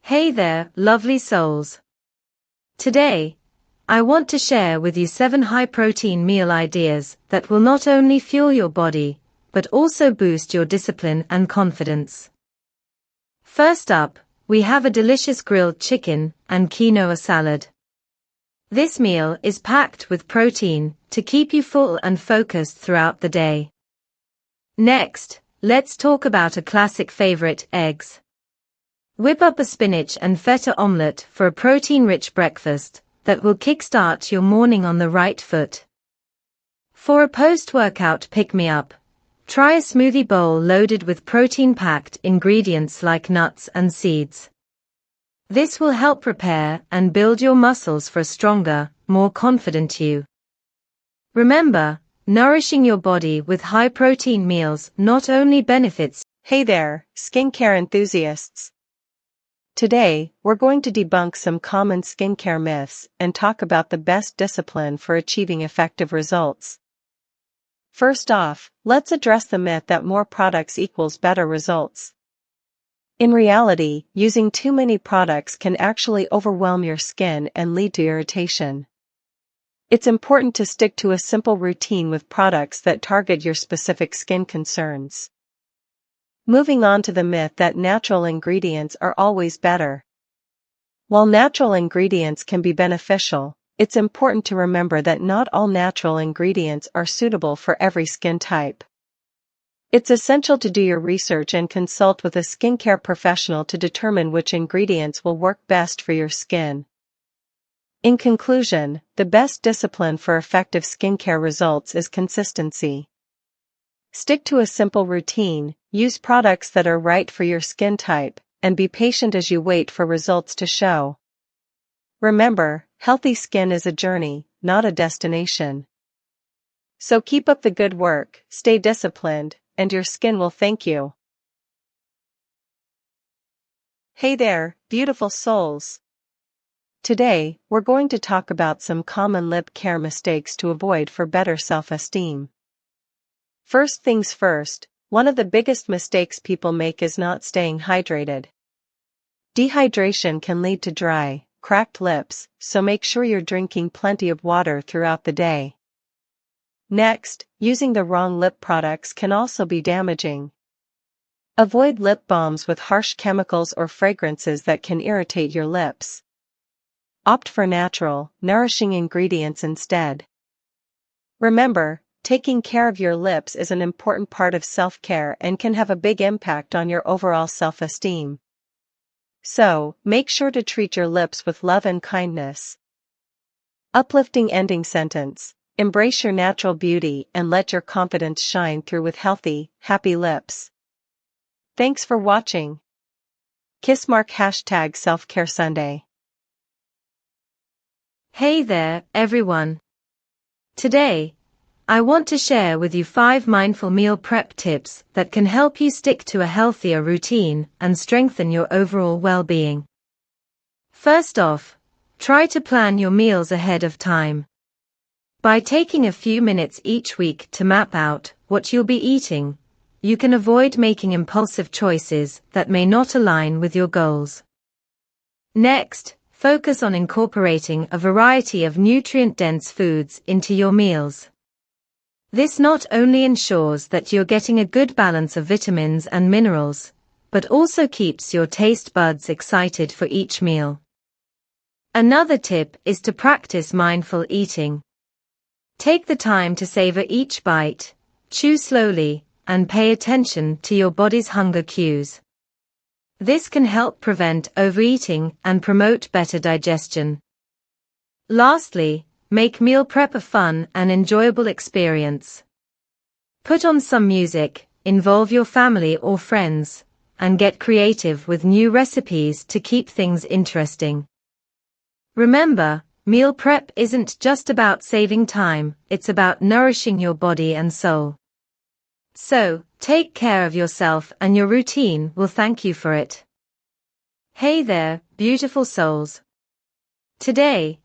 Hey there, lovely souls. Today, I want to share with you 7 high-protein meal ideas that will not only fuel your body, but also boost your discipline and confidence. First up, we have a delicious grilled chicken and quinoa salad. This meal is packed with protein to keep you full and focused throughout the day. Next, let's talk about a classic favorite, eggs. Whip up a spinach and feta omelette for a protein-rich breakfast that will kickstart your morning on the right foot. For a post-workout pick-me-up, try a smoothie bowl loaded with protein-packed ingredients like nuts and seeds. This will help repair and build your muscles for a stronger, more confident you. Remember, nourishing your body with high-protein meals not only benefits. Hey there, skincare enthusiasts. Today, we're going to debunk some common skincare myths and talk about the best discipline for achieving effective results. First off, let's address the myth that more products equals better results. In reality, using too many products can actually overwhelm your skin and lead to irritation. It's important to stick to a simple routine with products that target your specific skin concerns. Moving on to the myth that natural ingredients are always better. While natural ingredients can be beneficial, it's important to remember that not all natural ingredients are suitable for every skin type. It's essential to do your research and consult with a skincare professional to determine which ingredients will work best for your skin. In conclusion, the best discipline for effective skincare results is consistency. Stick to a simple routine, use products that are right for your skin type, and be patient as you wait for results to show. Remember, healthy skin is a journey, not a destination. So keep up the good work, stay disciplined, and your skin will thank you. Hey there, beautiful souls. Today, we're going to talk about some common lip care mistakes to avoid for better self-esteem. First things first, one of the biggest mistakes people make is not staying hydrated. Dehydration can lead to dry, cracked lips, so make sure you're drinking plenty of water throughout the day. Next, using the wrong lip products can also be damaging. Avoid lip balms with harsh chemicals or fragrances that can irritate your lips. Opt for natural, nourishing ingredients instead. Remember, taking care of your lips is an important part of self-care and can have a big impact on your overall self-esteem. So, make sure to treat your lips with love and kindness. Uplifting ending sentence: embrace your natural beauty and let your confidence shine through with healthy, happy lips. Thanks for watching. Kissmark #SelfCareSunday. Hey there, everyone. Today, I want to share with you 5 mindful meal prep tips that can help you stick to a healthier routine and strengthen your overall well-being. First off, try to plan your meals ahead of time. By taking a few minutes each week to map out what you'll be eating, you can avoid making impulsive choices that may not align with your goals. Next, focus on incorporating a variety of nutrient-dense foods into your meals. This not only ensures that you're getting a good balance of vitamins and minerals, but also keeps your taste buds excited for each meal. Another tip is to practice mindful eating. Take the time to savor each bite, chew slowly, and pay attention to your body's hunger cues. This can help prevent overeating and promote better digestion. Lastly, make meal prep a fun and enjoyable experience. Put on some music, involve your family or friends, and get creative with new recipes to keep things interesting. Remember, meal prep isn't just about saving time, it's about nourishing your body and soul. So, take care of yourself and your routine will thank you for it. Hey there, beautiful souls. Today,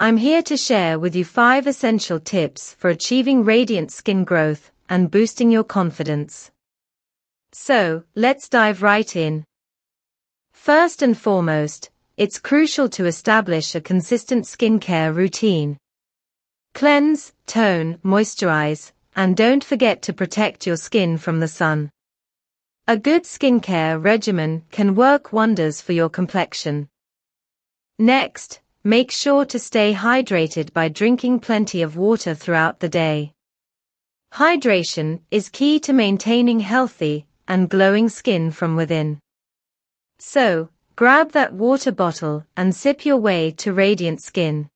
I'm here to share with you 5 essential tips for achieving radiant skin growth and boosting your confidence. So, let's dive right in. First and foremost, it's crucial to establish a consistent skincare routine. Cleanse, tone, moisturize, and don't forget to protect your skin from the sun. A good skincare regimen can work wonders for your complexion. Next, make sure to stay hydrated by drinking plenty of water throughout the day. Hydration is key to maintaining healthy and glowing skin from within. So, grab that water bottle and sip your way to radiant skin.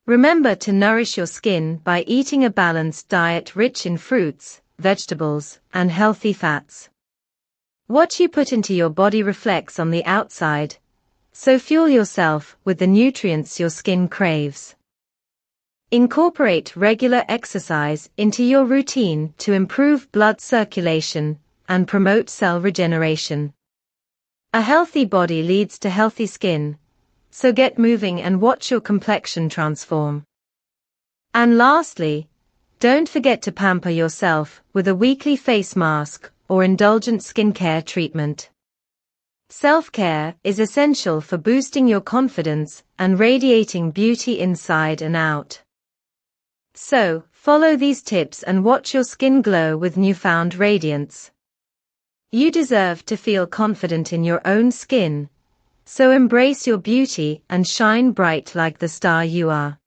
Remember to nourish your skin by eating a balanced diet rich in fruits, vegetables, and healthy fats. What you put into your body reflects on the outside, so fuel yourself with the nutrients your skin craves. Incorporate regular exercise into your routine to improve blood circulation and promote cell regeneration. A healthy body leads to healthy skin, so get moving and watch your complexion transform. And lastly, don't forget to pamper yourself with a weekly face mask or indulgent skincare treatment. Self-care is essential for boosting your confidence and radiating beauty inside and out. So, follow these tips and watch your skin glow with newfound radiance. You deserve to feel confident in your own skin, so embrace your beauty and shine bright like the star you are.